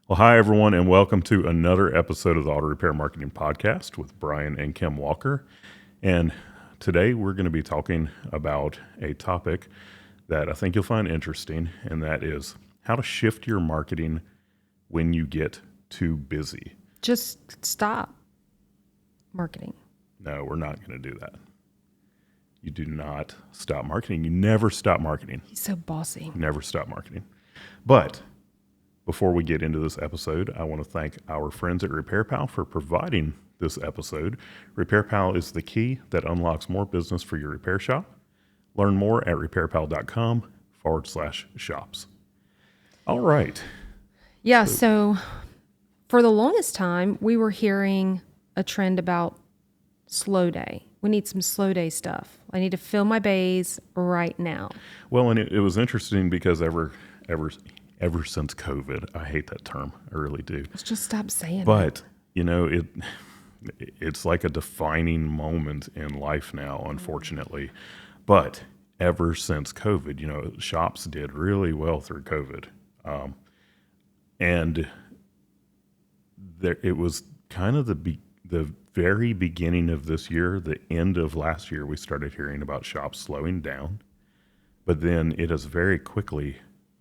Well, hi, everyone, and welcome to another episode of the Auto Repair Marketing Podcast with Brian and Kim Walker. And today we're going to be talking about a topic that I think you'll find interesting, and that is how to shift your marketing when you get too busy. Just stop marketing. No, we're not going to do that. You do not stop marketing. You never stop marketing. He's so bossy. Never stop marketing. But before we get into this episode, I want to thank our friends at RepairPal for providing this episode. RepairPal is the key that unlocks more business for your repair shop. Learn more at repairpal.com/shops. All right. Yeah, so for the longest time, we were hearing a trend about slow day. We need some slow day stuff. I need to fill my bays right now. Well, and it was interesting because ever since COVID, I hate that term. I really do. Let's just stop saying it. But, it's like a defining moment in life now, unfortunately. But ever since COVID, shops did really well through COVID. And it was kind of the very beginning of this year, the end of last year, we started hearing about shops slowing down. But then it has very quickly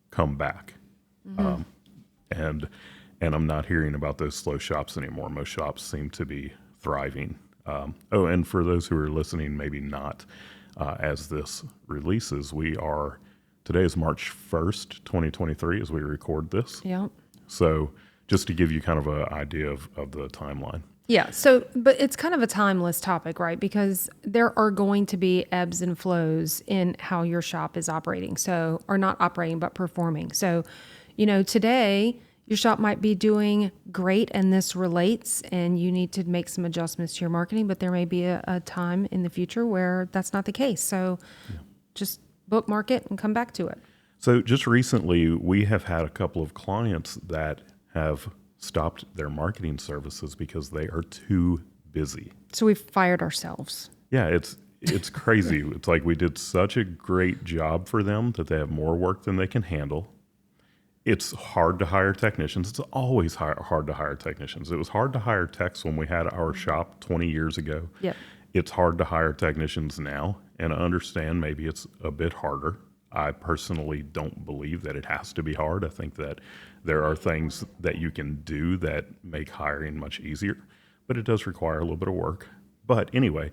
come back. And I'm not hearing about those slow shops anymore. Most shops seem to be thriving. And for those who are listening, maybe not as this releases, today is March 1st, 2023 as we record this. Yeah. So just to give you kind of an idea of the timeline. Yeah. So, but it's kind of a timeless topic, right? Because there are going to be ebbs and flows in how your shop is operating. So, or not operating, but performing. So, today your shop might be doing great and this relates and you need to make some adjustments to your marketing, but there may be a time in the future where that's not the case. So just bookmark it and come back to it. So just recently, we have had a couple of clients that have stopped their marketing services because they are too busy. So we've fired ourselves. Yeah, it's crazy. It's like we did such a great job for them that they have more work than they can handle. It's hard to hire technicians. It's always hard to hire technicians. It was hard to hire techs when we had our shop 20 years ago. Yep. It's hard to hire technicians now, and I understand maybe it's a bit harder. I personally don't believe that it has to be hard. I think that there are things that you can do that make hiring much easier, but it does require a little bit of work. But anyway,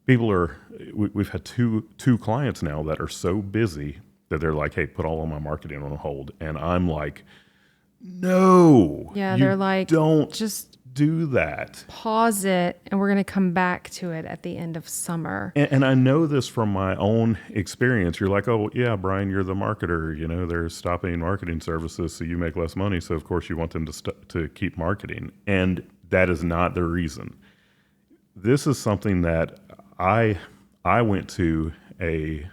we've had two clients now that are so busy that they're like, hey, put all of my marketing on hold. And I'm like, no. Yeah, they're like, don't just do that. Pause it, and we're going to come back to it at the end of summer. And I know this from my own experience. You're like, oh, yeah, Brian, you're the marketer. They're stopping marketing services, so you make less money. So, of course, you want them to keep marketing. And that is not the reason. This is something that I went to it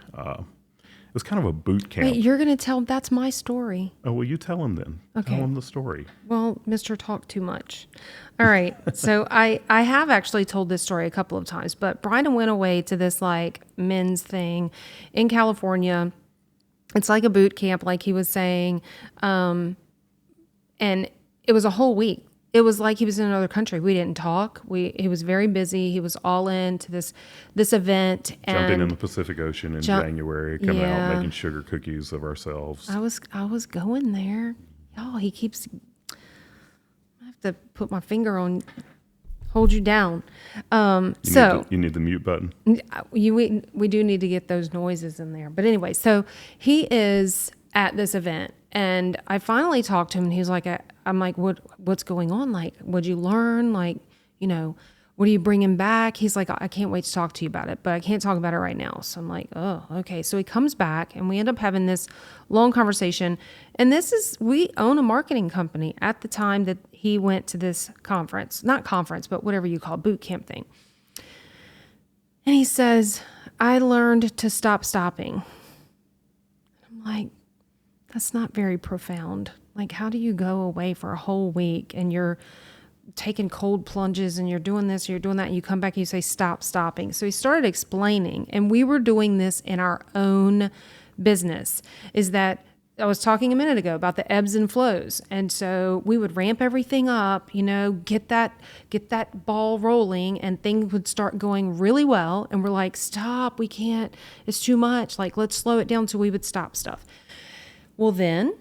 was kind of a boot camp. Wait, you're going to tell, that's my story. Oh, well, you tell him then. Okay. Tell him the story. Well, Mr. Talk Too Much. All right. So I have actually told this story a couple of times, but Brian went away to this like men's thing in California. It's like a boot camp, like he was saying. And it was a whole week. It was like he was in another country. We didn't talk. He was very busy. He was all into this event. Jumping in the Pacific Ocean in January, coming out making sugar cookies of ourselves. I was going there. Oh, I have to put my finger on, hold you down. You need the mute button. We do need to get those noises in there. But anyway, so he is at this event. And I finally talked to him, and he was like, I'm like, what's going on? Like, what'd you learn? Like, what are you bringing back? He's like, I can't wait to talk to you about it, but I can't talk about it right now. So I'm like, oh, okay. So he comes back, and we end up having this long conversation. And we own a marketing company at the time that he went to this conference, not conference, but whatever you call it, boot camp thing. And he says, I learned to stop stopping. I'm like, that's not very profound. Like, how do you go away for a whole week and you're taking cold plunges and you're doing this, you're doing that, and you come back and you say, stop stopping. So he started explaining, and we were doing this in our own business, is that I was talking a minute ago about the ebbs and flows. And so we would ramp everything up, get that ball rolling, and things would start going really well. And we're like, stop, we can't, it's too much. Like, let's slow it down. So we would stop stuff. Well, then,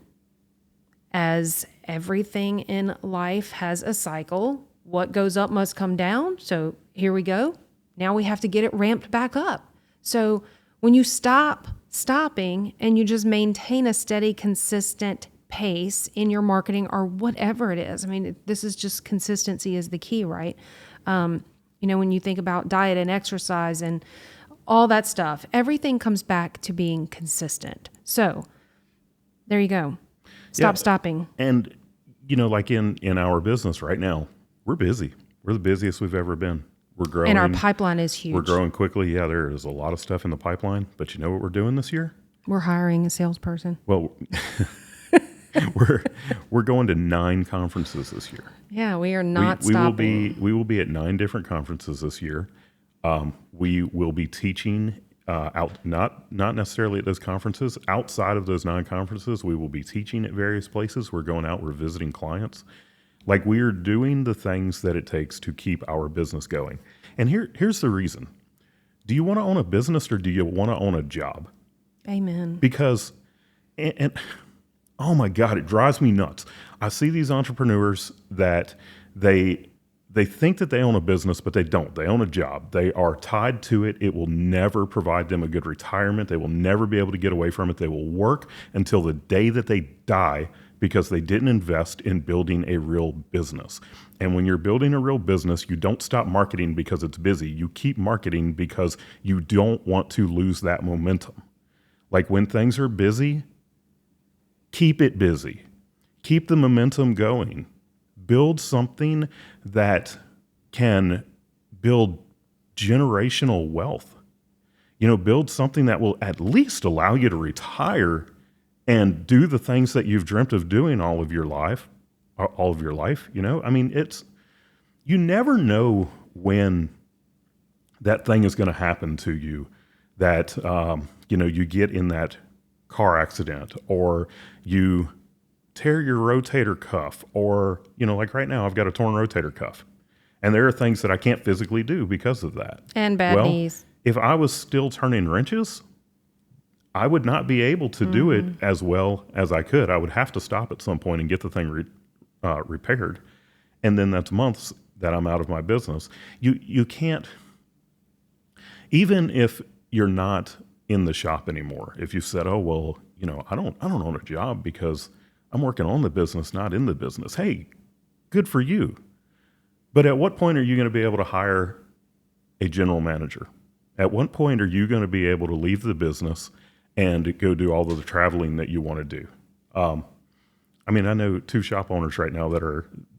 as everything in life has a cycle, what goes up must come down. So here we go. Now we have to get it ramped back up. So when you stopping and you just maintain a steady, consistent pace in your marketing or whatever it is. I mean, this is just consistency is the key, right? When you think about diet and exercise and all that stuff, everything comes back to being consistent. So there you go. Stopping. And, like in our business right now, we're busy. We're the busiest we've ever been. We're growing. And our pipeline is huge. We're growing quickly. Yeah, there is a lot of stuff in the pipeline. But you know what we're doing this year? We're hiring a salesperson. Well, we're going to 9 conferences this year. Yeah, we are not stopping. We will be at 9 different conferences this year. We will be teaching out, not necessarily at those conferences. Outside of those 9 conferences, we will be teaching at various places. We're going out. We're visiting clients. Like, we are doing the things that it takes to keep our business going. And here's the reason. Do you want to own a business or do you want to own a job? Amen. Because, and oh my God, it drives me nuts. I see these entrepreneurs that they think that they own a business, but they don't. They own a job. They are tied to it. It will never provide them a good retirement. They will never be able to get away from it. They will work until the day that they die because they didn't invest in building a real business. And when you're building a real business, you don't stop marketing because it's busy. You keep marketing because you don't want to lose that momentum. Like, when things are busy, keep it busy. Keep the momentum going. Build something that can build generational wealth. Build something that will at least allow you to retire and do the things that you've dreamt of doing all of your life. I mean, you never know when that thing is going to happen to you, that, you get in that car accident, or you tear your rotator cuff, or, like right now, I've got a torn rotator cuff. And there are things that I can't physically do because of that. And bad knees. If I was still turning wrenches, I would not be able to do it as well as I could. I would have to stop at some point and get the thing repaired. And then that's months that I'm out of my business. You can't, even if you're not in the shop anymore, if you said, oh, well, I don't own a job because I'm working on the business, not in the business. Hey, good for you. But at what point are you going to be able to hire a general manager? At what point are you going to be able to leave the business and go do all of the traveling that you want to do? I know 2 shop owners right now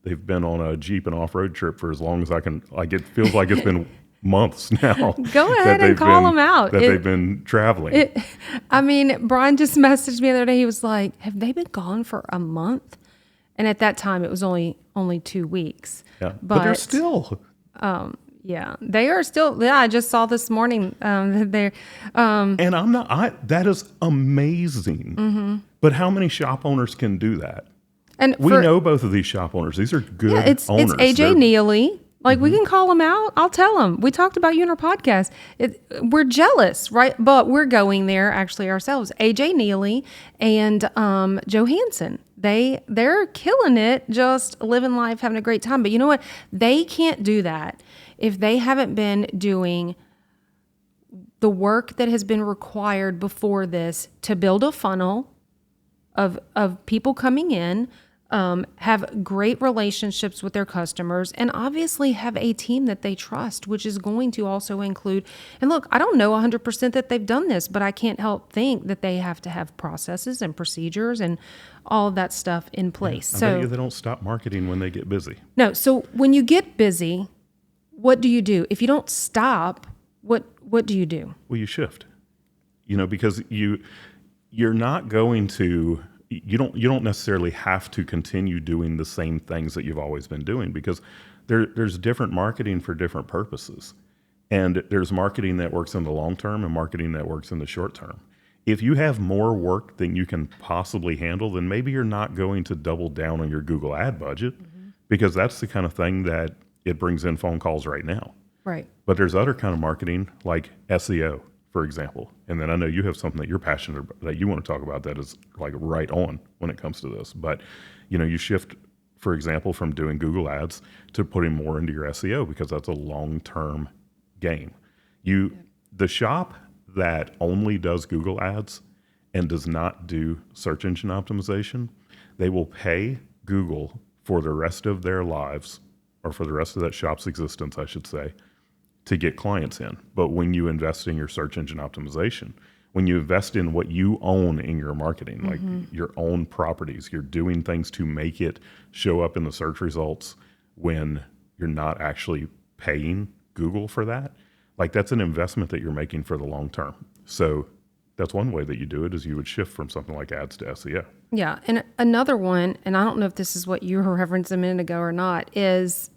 they've been on a Jeep and off-road trip for as long as I can. Like, it feels like it's been months now. Go ahead and call them out. They've been traveling. Brian just messaged me the other day. He was like, have they been gone for a month? And at that time, it was only 2 weeks. Yeah, but they're still. Yeah, they are still. Yeah, I just saw this morning that they're. And I'm not. That is amazing. Mm-hmm. But how many shop owners can do that? And we know both of these shop owners. These are good owners. It's AJ Neely. Like, we can call him out. I'll tell him. We talked about you in our podcast. We're jealous, right? But we're going there actually ourselves. AJ Neely and Joe Hansen. They're killing it, just living life, having a great time. But you know what? They can't do that if they haven't been doing the work that has been required before this to build a funnel of people coming in, have great relationships with their customers, and obviously have a team that they trust, which is going to also include, and look, I don't know 100% that they've done this, but I can't help think that they have to have processes and procedures and all of that stuff in place. I bet you they don't stop marketing when they get busy. No. So when you get busy, what do you do? If you don't stop, what do you do? Well, you shift, because you're not going to, you don't necessarily have to continue doing the same things that you've always been doing, because there's different marketing for different purposes. And there's marketing that works in the long term and marketing that works in the short term. if you have more work than you can possibly handle, then maybe you're not going to double down on your Google ad budget because that's the kind of thing that it brings in phone calls right now. Right. But there's other kind of marketing like SEO, for example. And then I know you have something that you're passionate about that you want to talk about that is like right on when it comes to this. But, you shift, for example, from doing Google ads to putting more into your SEO because that's a long-term game. The shop that only does Google ads and does not do search engine optimization, they will pay Google for the rest of their lives, or for the rest of that shop's existence, I should say, to get clients in. But when you invest in your search engine optimization, when you invest in what you own in your marketing, like your own properties, you're doing things to make it show up in the search results when you're not actually paying Google for that. Like that's an investment that you're making for the long term. So that's one way that you do it is you would shift from something like ads to SEO. Yeah. And another one, and I don't know if this is what you referenced a minute ago or not, is,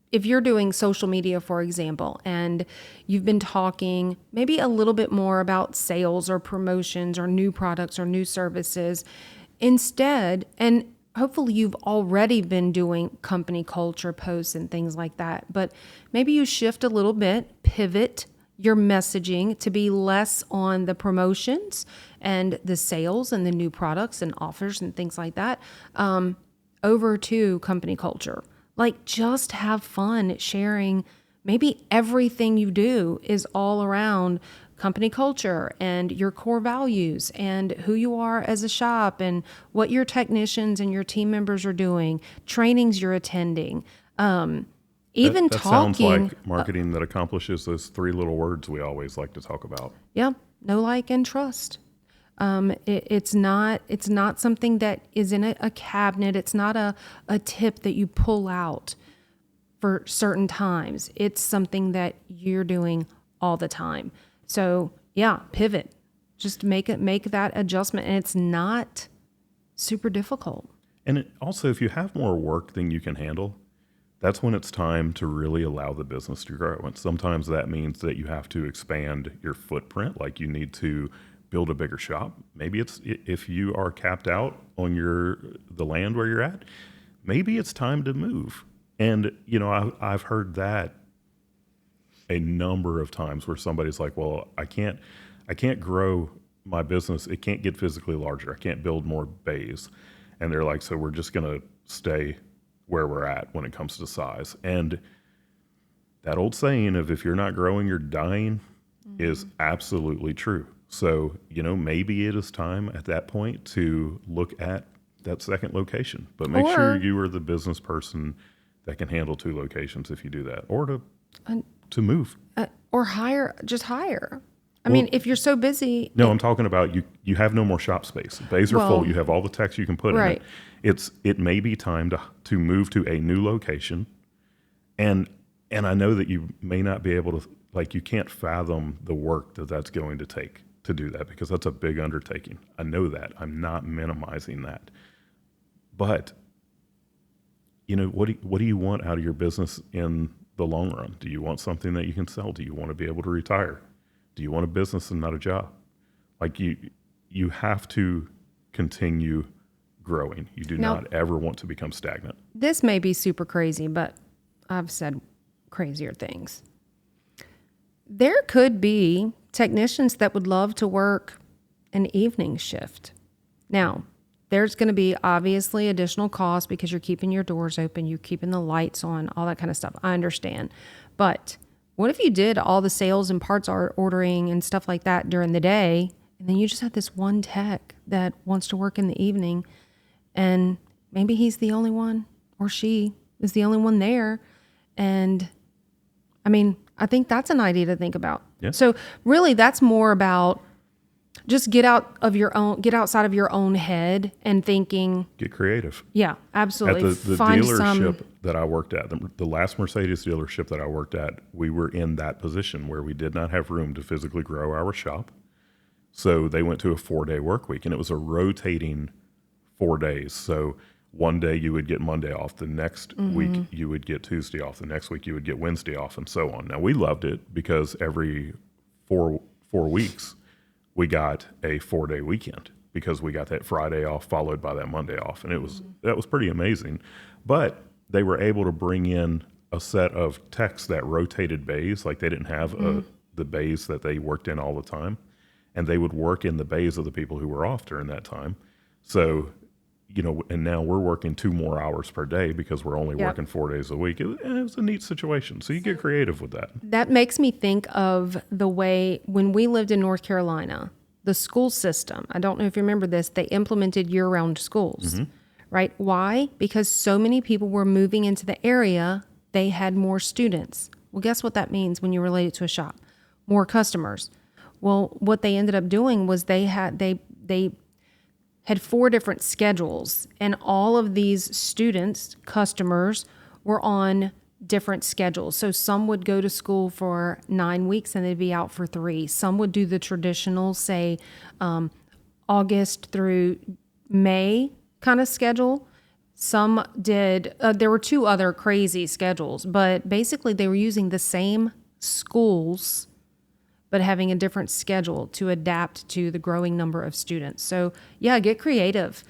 if you're doing social media, for example, and you've been talking maybe a little bit more about sales or promotions or new products or new services instead, and hopefully you've already been doing company culture posts and things like that, but maybe you shift a little bit, pivot your messaging to be less on the promotions and the sales and the new products and offers and things like that, over to company culture. Like just have fun sharing. Maybe everything you do is all around company culture and your core values and who you are as a shop and what your technicians and your team members are doing, trainings you're attending. Even that talking. Sounds like marketing that accomplishes those three little words we always like to talk about. Yeah, know, like, and trust. It's not something that is in a cabinet. It's not a tip that you pull out for certain times. It's something that you're doing all the time. So yeah, pivot. Just make that adjustment, and it's not super difficult. And also, if you have more work than you can handle, that's when it's time to really allow the business to grow. And sometimes that means that you have to expand your footprint, like you need to build a bigger shop. Maybe it's if you are capped out on the land where you're at, maybe it's time to move. And I've heard that a number of times where somebody's like, well, I can't grow my business. It can't get physically larger. I can't build more bays. And they're like, so we're just going to stay where we're at when it comes to size. And that old saying of if you're not growing, you're dying is absolutely true. So, maybe it is time at that point to look at that second location, but make sure you are the business person that can handle two locations if you do that, or to move. Or just hire. I mean, if you're so busy. No, I'm talking about you have no more shop space. Bays are full. You have all the text you can put in it. It may be time to move to a new location. And I know that you may not be able to, you can't fathom the work that's going to take to do that because that's a big undertaking. I know that. I'm not minimizing that. But, what do you want out of your business in the long run? Do you want something that you can sell? Do you want to be able to retire? Do you want a business and not a job? You have to continue growing. You do not ever want to become stagnant. This may be super crazy, but I've said crazier things. There could be technicians that would love to work an evening shift. Now, there's going to be obviously additional costs because you're keeping your doors open, you're keeping the lights on, all that kind of stuff. I understand. But what if you did all the sales and parts ordering and stuff like that during the day, and then you just had this one tech that wants to work in the evening, and maybe he's the only one or she is the only one there. And I mean, I think that's an idea to think about. Yeah. So really that's more about just get outside of your own head and thinking. Get creative. Yeah, absolutely. At the dealership that I worked at, the last Mercedes dealership that I worked at, we were in that position where we did not have room to physically grow our shop. So they went to a 4-day work week, and it was a rotating 4 days. So one day you would get Monday off. The next week you would get Tuesday off. The next week you would get Wednesday off, and so on. Now we loved it because every four weeks we got a 4-day weekend because we got that Friday off followed by that Monday off. And that was pretty amazing. But they were able to bring in a set of techs that rotated bays. Like they didn't have the bays that they worked in all the time. And they would work in the bays of the people who were off during that time. So, and now we're working 2 more hours per day because we're only working 4 days a week. It was a neat situation. So you get creative with that. That makes me think of the way when we lived in North Carolina, the school system, I don't know if you remember this, they implemented year-round schools, right? Why? Because so many people were moving into the area, they had more students. Well, guess what that means when you relate it to a shop? More customers. Well, what they ended up doing was they had 4 different schedules, and all of these students, customers, were on different schedules. So some would go to school for 9 weeks and they'd be out for 3. Some would do the traditional, say, August through May kind of schedule. Some did, there were 2 other crazy schedules, but basically they were using the same schools but having a different schedule to adapt to the growing number of students. So yeah, get creative.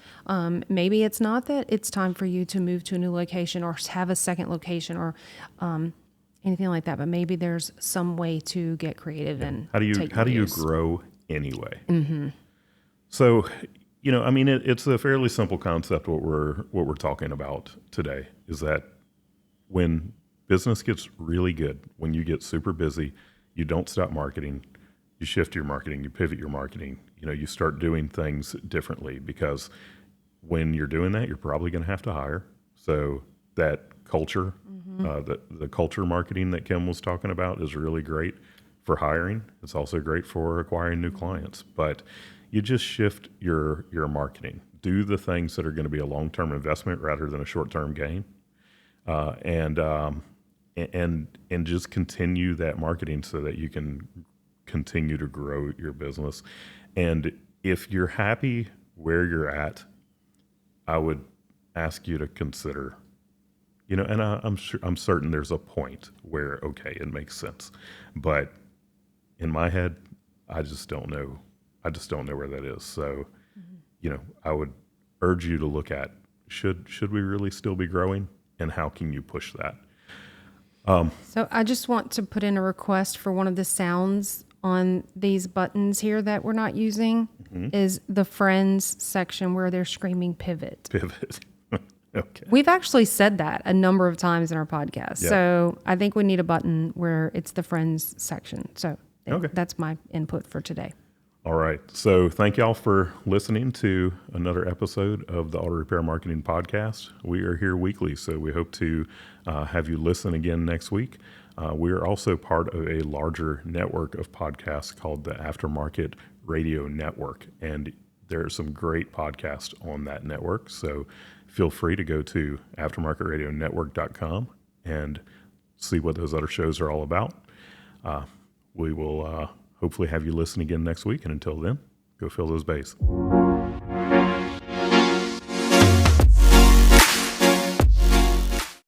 Maybe it's not that it's time for you to move to a new location or have a second location or anything like that, but maybe there's some way to get creative and how do you grow anyway? So, it's a fairly simple concept. What we're talking about today is that when business gets really good, when you get super busy, you don't stop marketing, you shift your marketing, you pivot your marketing, you start doing things differently because when you're doing that, you're probably going to have to hire. So that culture, the culture marketing that Kim was talking about is really great for hiring. It's also great for acquiring new clients, but you just shift your marketing. Do the things that are going to be a long-term investment rather than a short-term gain. And just continue that marketing so that you can continue to grow your business. And if you're happy where you're at, I would ask you to consider, and I'm certain there's a point where, okay, it makes sense. But in my head, I just don't know. I just don't know where that is. So, I would urge you to look at, should we really still be growing, and how can you push that? So I just want to put in a request for one of the sounds on these buttons here that we're not using is the friends section where they're screaming pivot. Pivot. Okay. We've actually said that a number of times in our podcast. Yeah. So I think we need a button where it's the friends section. So Okay. That's my input for today. All right. So thank y'all for listening to another episode of the Auto Repair Marketing Podcast. We are here weekly, so we hope to have you listen again next week. We are also part of a larger network of podcasts called the Aftermarket Radio Network, and there are some great podcasts on that network. So feel free to go to aftermarketradionetwork.com and see what those other shows are all about. We will hopefully have you listen again next week. And until then, go fill those bays.